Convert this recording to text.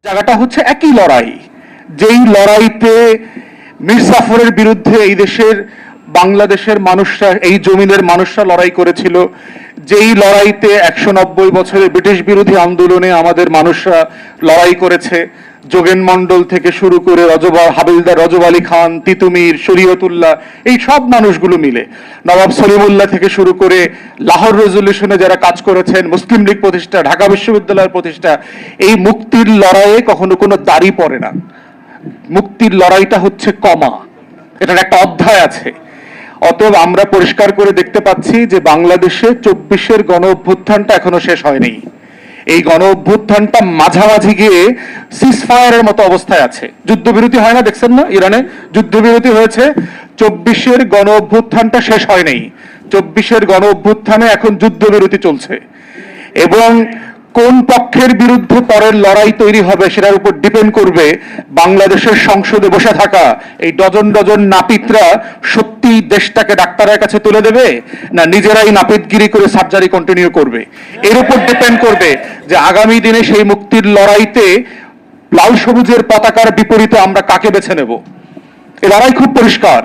জায়গাটা হচ্ছে একই লড়াই, যেই লড়াইতে মীর জাফরের বিরুদ্ধে এই দেশের বাংলাদেশের মানুষরা, এই জমিনের মানুষরা লড়াই করেছিল, যেই লড়াইতে 190 বছরের ব্রিটিশ বিরোধী আন্দোলনে আমাদের মানুষরা লড়াই করেছে, যোগেন মন্ডল থেকে শুরু করে হাবিলদার রজব আলী খান, তিতুমির, শরীয়তুল্লাহ, এই সব মানুষগুলো মিলে, নবাব সলিমুল্লাহ থেকে শুরু করে লাহোর রেজলিউশনে যারা কাজ করেছেন, মুসলিম লীগ প্রতিষ্ঠা, ঢাকা বিশ্ববিদ্যালয়ের প্রতিষ্ঠা, এই মুক্তির লড়াইয়ে কখনো কোনো দাড়ি পড়ে না। মুক্তির লড়াইটা হচ্ছে কমা, এটার একটা অধ্যায় আছে। অতএব আমরা পরিষ্কার করে দেখতে পাচ্ছি যে বাংলাদেশে 24-এর গণ অভ্যুত্থানটা এখনো শেষ হয়নি। এই গণ অভ্যুত্থানটা মাঝামাঝি গিয়ে সিজফায়ারের মতো অবস্থায় আছে। যুদ্ধবিরতি হয় না, দেখছেন না ইরানে যুদ্ধবিরতি হয়েছে, 24-এর গণ অভ্যুত্থানটা শেষ হয়নি। 24-এর গণ অভ্যুত্থানে এখন যুদ্ধবিরতি চলছে এবং কোন পক্ষের বিরুদ্ধে পরের লড়াই তৈরি হবে সেটার উপর ডিপেন্ড করবে বাংলাদেশের সংসদে বসে থাকা এই ডজন ডজন নাপিতরা সত্যি দেশটাকে ডাক্তারের কাছে তুলে দেবে, না নিজেরাই নাপিতগিরি করে সার্জারি কন্টিনিউ করবে। এর উপর ডিপেন্ড করবে যে আগামী দিনে সেই মুক্তির লড়াইতে লাল সবুজের পতাকার বিপরীতে আমরা কাকে বেছে নেব। এই লড়াই খুব পরিষ্কার।